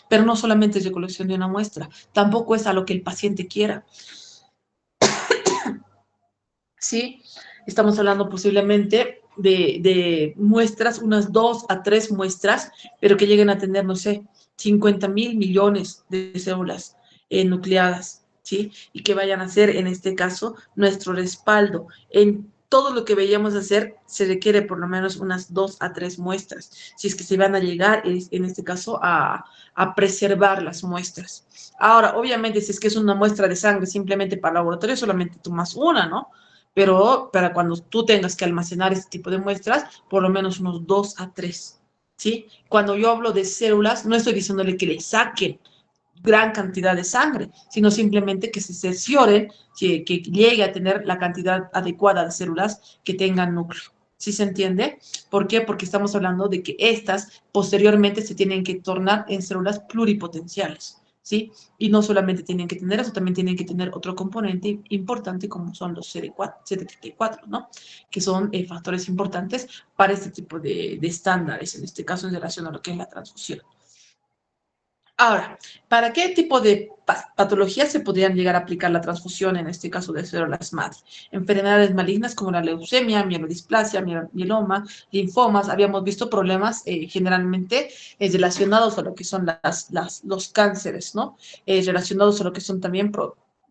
pero no solamente es recolección de una muestra, tampoco es a lo que el paciente quiera, ¿sí? Estamos hablando posiblemente de muestras, unas 2 a 3 muestras, pero que lleguen a tener, no sé, 50.000 millones de células nucleadas, ¿sí? Y que vayan a ser, en este caso, nuestro respaldo. En todo lo que vayamos a hacer, se requiere por lo menos unas 2 a 3 muestras, si es que se van a llegar, en este caso, a preservar las muestras. Ahora, obviamente, si es que es una muestra de sangre simplemente para laboratorio, solamente tomas una, ¿no? Pero para cuando tú tengas que almacenar este tipo de muestras, por lo menos unos 2 a 3, ¿sí? Cuando yo hablo de células, no estoy diciéndole que le saquen gran cantidad de sangre, sino simplemente que se cercioren que llegue a tener la cantidad adecuada de células que tengan núcleo. ¿Sí se entiende? ¿Por qué? Porque estamos hablando de que estas posteriormente se tienen que tornar en células pluripotenciales, ¿sí? Y no solamente tienen que tener eso, también tienen que tener otro componente importante como son los CD34, ¿no? Que son factores importantes para este tipo de estándares, en este caso en relación a lo que es la transfusión. Ahora, ¿para qué tipo de patologías se podrían llegar a aplicar la transfusión, en este caso de células madre? Enfermedades malignas como la leucemia, mielodisplasia, mieloma, linfomas. Habíamos visto problemas generalmente relacionados a lo que son los cánceres, ¿no? Relacionados a lo que son también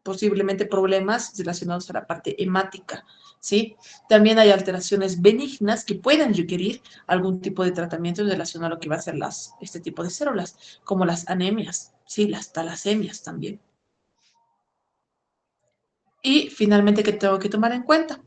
posiblemente problemas relacionados a la parte hemática, ¿sí? También hay alteraciones benignas que pueden requerir algún tipo de tratamiento en relación a lo que va a ser este tipo de células, como las anemias, ¿sí? Las talasemias también. Y finalmente, ¿qué tengo que tomar en cuenta?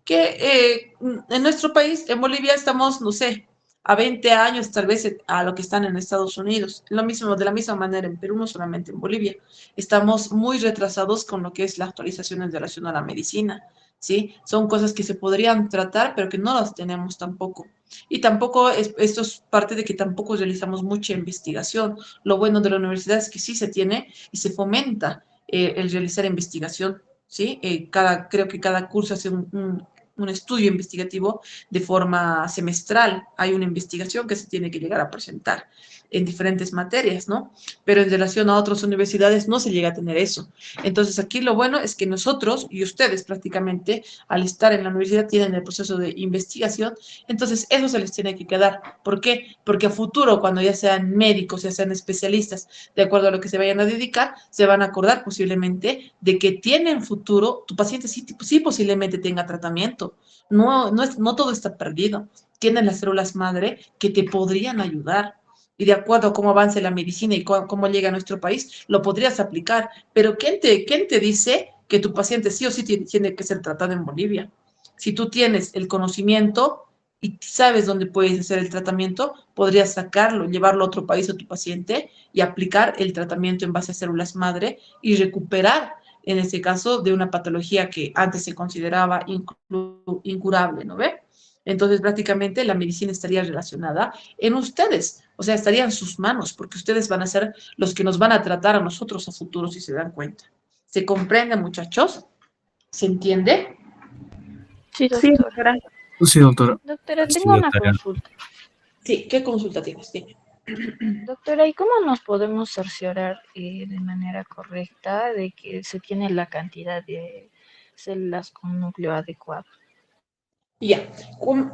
Que en nuestro país, en Bolivia, estamos, no sé, a 20 años tal vez a lo que están en Estados Unidos. Lo mismo, de la misma manera en Perú, no solamente en Bolivia. Estamos muy retrasados con lo que es la actualización en relación a la medicina, ¿sí? Son cosas que se podrían tratar, pero que no las tenemos tampoco. Y tampoco, esto es parte de que tampoco realizamos mucha investigación. Lo bueno de la universidad es que sí se tiene y se fomenta el realizar investigación, ¿sí? Creo que cada curso hace un estudio investigativo de forma semestral. Hay una investigación que se tiene que llegar a presentar en diferentes materias, ¿no? Pero en relación a otras universidades no se llega a tener eso. Entonces, aquí lo bueno es que nosotros y ustedes prácticamente, al estar en la universidad, tienen el proceso de investigación, entonces eso se les tiene que quedar. ¿Por qué? Porque a futuro, cuando ya sean médicos, ya sean especialistas, de acuerdo a lo que se vayan a dedicar, se van a acordar posiblemente de que tienen futuro, tu paciente sí, sí posiblemente tenga tratamiento. No todo está perdido. Tienen las células madre que te podrían ayudar. Y de acuerdo a cómo avance la medicina y cómo llega a nuestro país, lo podrías aplicar. Pero ¿quién te dice que tu paciente sí o sí tiene que ser tratado en Bolivia? Si tú tienes el conocimiento y sabes dónde puedes hacer el tratamiento, podrías sacarlo, llevarlo a otro país a tu paciente y aplicar el tratamiento en base a células madre y recuperar, en este caso, de una patología que antes se consideraba incurable, ¿no ve? Entonces, prácticamente la medicina estaría relacionada en ustedes, o sea, estaría en sus manos, porque ustedes van a ser los que nos van a tratar a nosotros a futuro, si se dan cuenta. ¿Se comprende, muchachos? ¿Se entiende? Sí, Sí, doctora. doctora. Sí, doctora. Doctora, Sí, tengo una doctora. consulta. Sí, ¿qué consulta tienes? Dime. Doctora, ¿y cómo nos podemos cerciorar de manera correcta de que se tiene la cantidad de células con núcleo adecuado? Ya,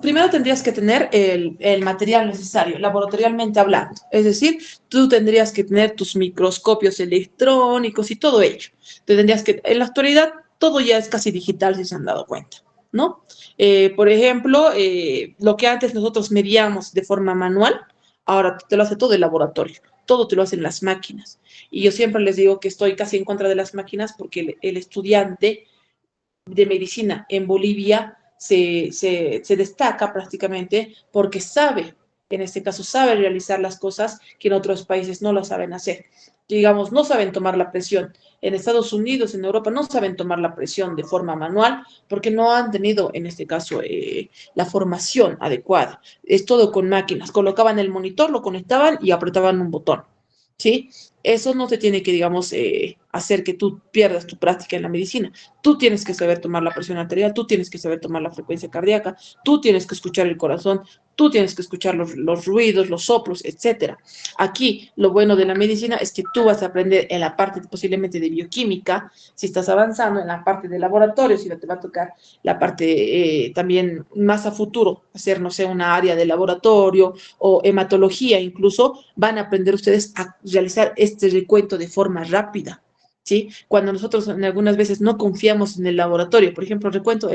primero tendrías que tener el material necesario, laboratorialmente hablando. Es decir, tú tendrías que tener tus microscopios electrónicos y todo ello. Te tendrías que, en la actualidad, todo ya es casi digital, si se han dado cuenta, ¿no? Por ejemplo, lo que antes nosotros medíamos de forma manual, ahora te lo hace todo el laboratorio, todo te lo hacen las máquinas. Y yo siempre les digo que estoy casi en contra de las máquinas porque el estudiante de medicina en Bolivia se destaca prácticamente porque sabe, en este caso sabe realizar las cosas que en otros países no lo saben hacer. Digamos, no saben tomar la presión. En Estados Unidos, en Europa, no saben tomar la presión de forma manual porque no han tenido, en este caso, la formación adecuada. Es todo con máquinas. Colocaban el monitor, lo conectaban y apretaban un botón. ¿Sí? Eso no te tiene que, digamos, hacer que tú pierdas tu práctica en la medicina. Tú tienes que saber tomar la presión arterial, tú tienes que saber tomar la frecuencia cardíaca, tú tienes que escuchar el corazón, tú tienes que escuchar los ruidos, los soplos, etcétera. Aquí, lo bueno de la medicina es que tú vas a aprender en la parte posiblemente de bioquímica, si estás avanzando en la parte de laboratorio, si no te va a tocar la parte también más a futuro, hacer, no sé, una área de laboratorio o hematología incluso, van a aprender ustedes a realizar este recuento de forma rápida. ¿Sí? Cuando nosotros algunas veces no confiamos en el laboratorio, por ejemplo, recuento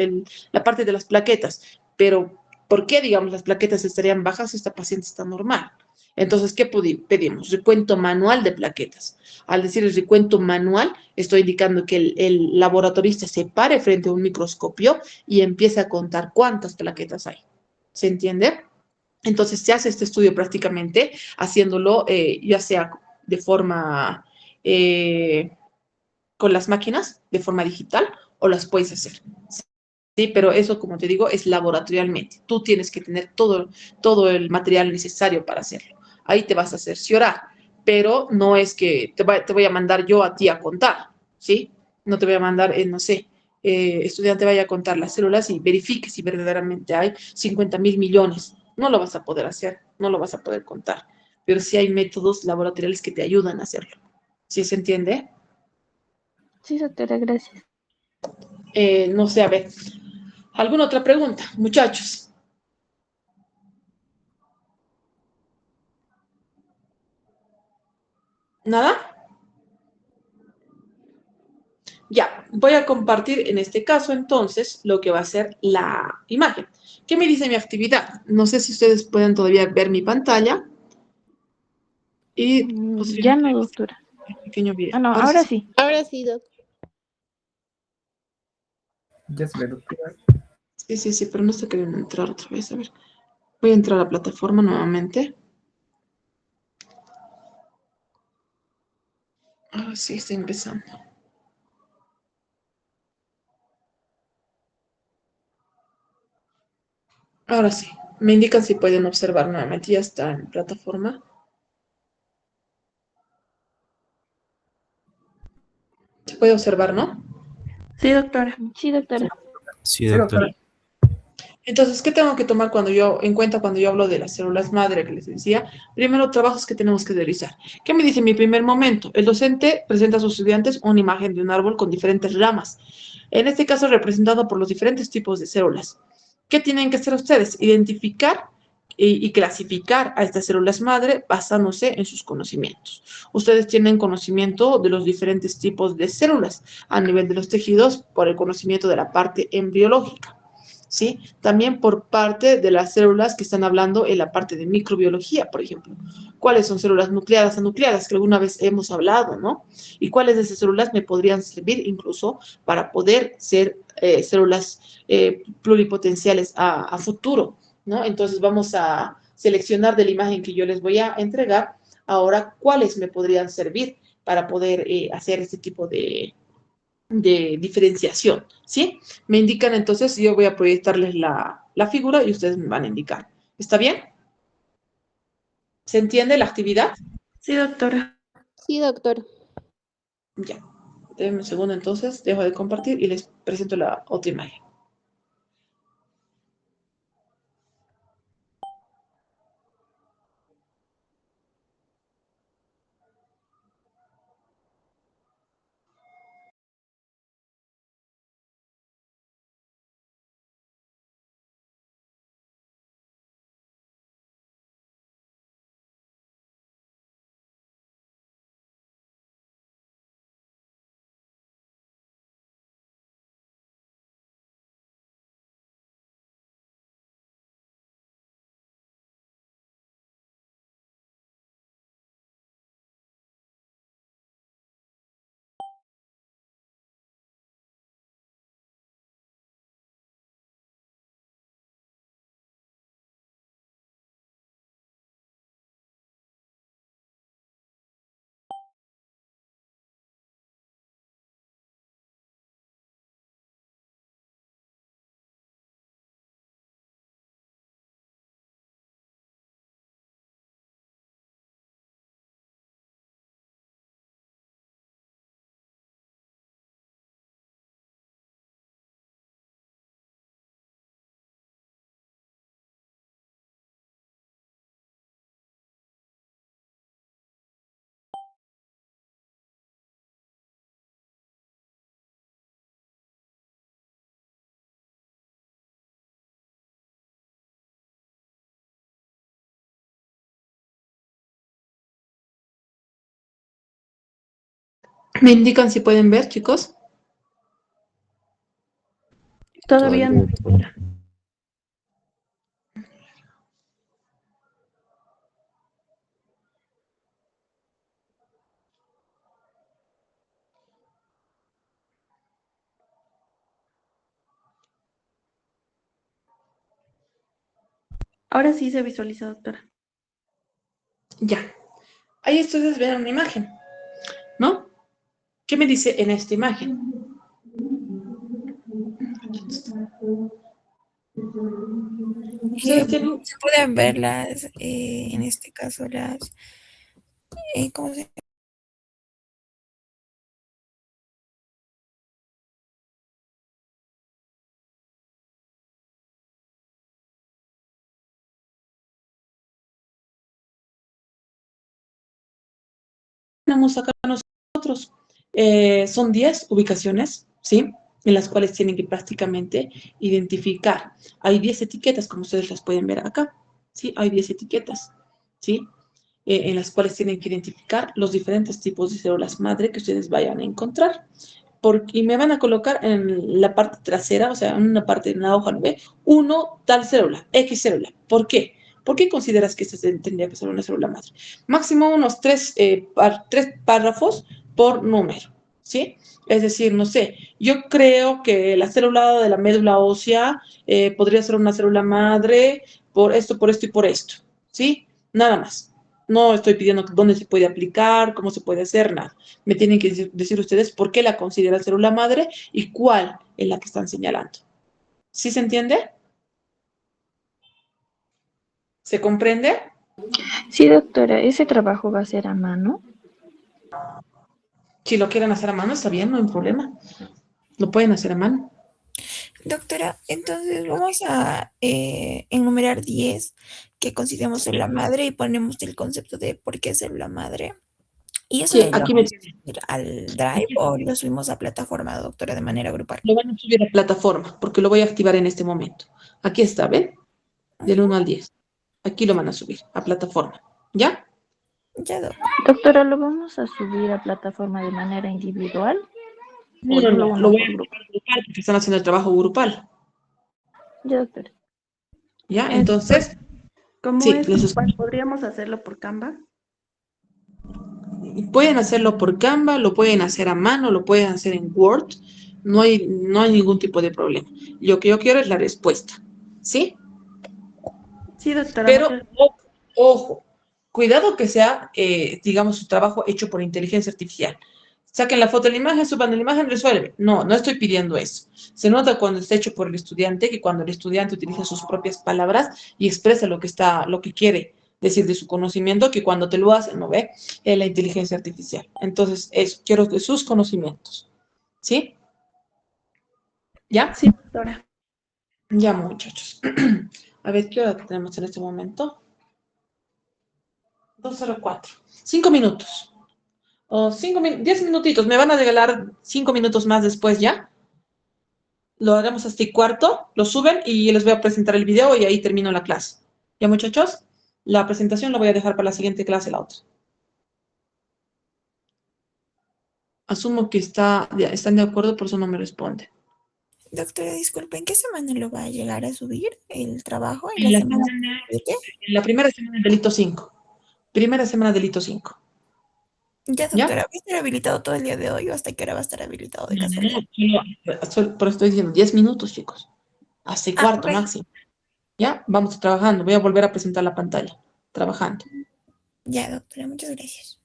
la parte de las plaquetas, pero ¿por qué, digamos, las plaquetas estarían bajas si esta paciente está normal? Entonces, ¿qué pedimos? Recuento manual de plaquetas. Al decir el recuento manual, estoy indicando que el laboratorista se pare frente a un microscopio y empiece a contar cuántas plaquetas hay. ¿Se entiende? Entonces se hace este estudio prácticamente haciéndolo ya sea de forma con las máquinas, de forma digital, o las puedes hacer. Sí, pero eso, como te digo, es laboratorialmente. Tú tienes que tener todo el material necesario para hacerlo. Ahí te vas a cerciorar, pero no es que te voy a mandar yo a ti a contar, ¿sí? No te voy a mandar, no sé, estudiante vaya a contar las células y verifique si verdaderamente hay 50.000 millones. No lo vas a poder hacer, no lo vas a poder contar, pero sí hay métodos laboratoriales que te ayudan a hacerlo. ¿Sí se entiende? Sí, doctora, gracias. No sé, a ver, ¿alguna otra pregunta, muchachos? ¿Nada? Ya, voy a compartir en este caso entonces lo que va a ser la imagen. ¿Qué me dice mi actividad? No sé si ustedes pueden todavía ver mi pantalla. Y Ya no, doctora. un pequeño video. Ah, no, ahora sí. Ahora sí, Doc. Ya se ve, doctora. Sí, pero no está queriendo entrar otra vez. A ver. Voy a entrar a la plataforma nuevamente. Ahora sí está empezando. Ahora sí. Me indican si pueden observar nuevamente. Ya está en plataforma. Se puede observar, ¿no? Sí, doctora. Sí, doctora. Sí, doctor. Entonces, ¿qué tengo que tomar en cuenta cuando yo hablo de las células madre que les decía? Primero, trabajos que tenemos que realizar. ¿Qué me dice en mi primer momento? El docente presenta a sus estudiantes una imagen de un árbol con diferentes ramas. En este caso, representado por los diferentes tipos de células. ¿Qué tienen que hacer ustedes? Identificar y clasificar a estas células madre basándose en sus conocimientos. Ustedes tienen conocimiento de los diferentes tipos de células a nivel de los tejidos por el conocimiento de la parte embriológica. ¿Sí? También por parte de las células que están hablando en la parte de microbiología, por ejemplo. ¿Cuáles son células nucleadas anucleadas que alguna vez hemos hablado, ¿no? Y cuáles de esas células me podrían servir incluso para poder ser células pluripotenciales a futuro, ¿no? Entonces vamos a seleccionar de la imagen que yo les voy a entregar ahora cuáles me podrían servir para poder hacer este tipo de diferenciación, ¿sí? Me indican entonces, yo voy a proyectarles la figura y ustedes me van a indicar. ¿Está bien? ¿Se entiende la actividad? Sí, doctora. Sí, doctor. Ya. Denme un segundo entonces, dejo de compartir y les presento la otra imagen. ¿Me indican si pueden ver, chicos? Todavía no. doctora. Ahora sí se visualiza, doctora. Ya. Ahí ustedes ven una imagen, ¿no? ¿Qué me dice en esta imagen? Ustedes tienen... Se pueden ver las, en este caso, las, ¿cómo se llama? Tenemos acá nosotros. Son 10 ubicaciones, ¿sí? En las cuales tienen que prácticamente identificar. Hay 10 etiquetas, como ustedes las pueden ver acá, ¿sí? Hay 10 etiquetas, ¿sí? En las cuales tienen que identificar los diferentes tipos de células madre que ustedes vayan a encontrar. Y me van a colocar en la parte trasera, o sea, en una parte de una hoja 9, uno tal célula, X célula. ¿Por qué? ¿Por qué consideras que esta tendría que ser una célula madre? Máximo unos tres párrafos por número, ¿sí? Es decir, no sé, yo creo que la célula de la médula ósea podría ser una célula madre por esto y por esto, ¿sí? Nada más. No estoy pidiendo dónde se puede aplicar, cómo se puede hacer, nada. Me tienen que decir ustedes por qué la consideran célula madre y cuál es la que están señalando. ¿Sí se entiende? ¿Se comprende? Sí, doctora, ese trabajo va a ser a mano. Si lo quieren hacer a mano, está bien, no hay problema. Lo pueden hacer a mano. Doctora, entonces vamos a enumerar 10 que consideramos célula madre y ponemos el concepto de por qué célula madre. ¿Y eso Sí, lo aquí me vamos a subir al Drive o lo subimos a plataforma, doctora, de manera grupal? lo van a subir a plataforma porque lo voy a activar en este momento. Aquí está, ¿ven? Del 1 al 10. Aquí lo van a subir a plataforma. ¿Ya? Ya, Doctora, ¿lo vamos a subir a plataforma de manera individual No, o no, solo no. Lo uno voy a por grupo? activar grupal porque están haciendo el trabajo grupal. Ya, doctora. ¿Ya? Doctora, Entonces, ¿cómo sí, es les grupal? escucho. ¿Podríamos hacerlo por Canva? Pueden hacerlo por Canva, lo pueden hacer a mano, lo pueden hacer en Word. No hay ningún tipo de problema. Lo que yo quiero es la respuesta. ¿Sí? Sí, doctora, Pero, muchas ojo, cuidado que sea, digamos, su trabajo hecho por inteligencia artificial. Saquen la foto de la imagen, suban la imagen, resuelve. No, no estoy pidiendo eso. Se nota cuando está hecho por el estudiante, que cuando el estudiante utiliza sus propias palabras y expresa lo que quiere decir de su conocimiento, que cuando te lo hacen, ¿no ve? Es la inteligencia artificial. Entonces, eso, quiero de sus conocimientos. ¿Sí? ¿Ya? Sí, doctora. Ya, muchachos. A ver, ¿qué hora tenemos en este momento? 2:04. 5 minutos. O 10 minutitos. Me van a regalar 5 minutos más después, ¿ya? Lo haremos hasta y cuarto, lo suben y les voy a presentar el video y ahí termino la clase. ¿Ya, muchachos? La presentación la voy a dejar para la siguiente clase, la otra. Asumo que están de acuerdo, por eso no me responde. doctora, disculpe, ¿en qué semana lo va a llegar a subir el trabajo? ¿En En la la semana semana, 7? en la primera semana del delito 5. Primera semana del delito 5. Ya, ¿Ya? doctora, ¿va a estar habilitado todo el día de hoy o hasta qué hora va a estar habilitado de No, no, casualidad? por eso estoy diciendo 10 minutos, chicos. Hasta y Ah, cuarto ok. máximo. ¿Ya? Vamos trabajando. Voy a volver a presentar la pantalla. Trabajando. Ya, doctora, muchas gracias.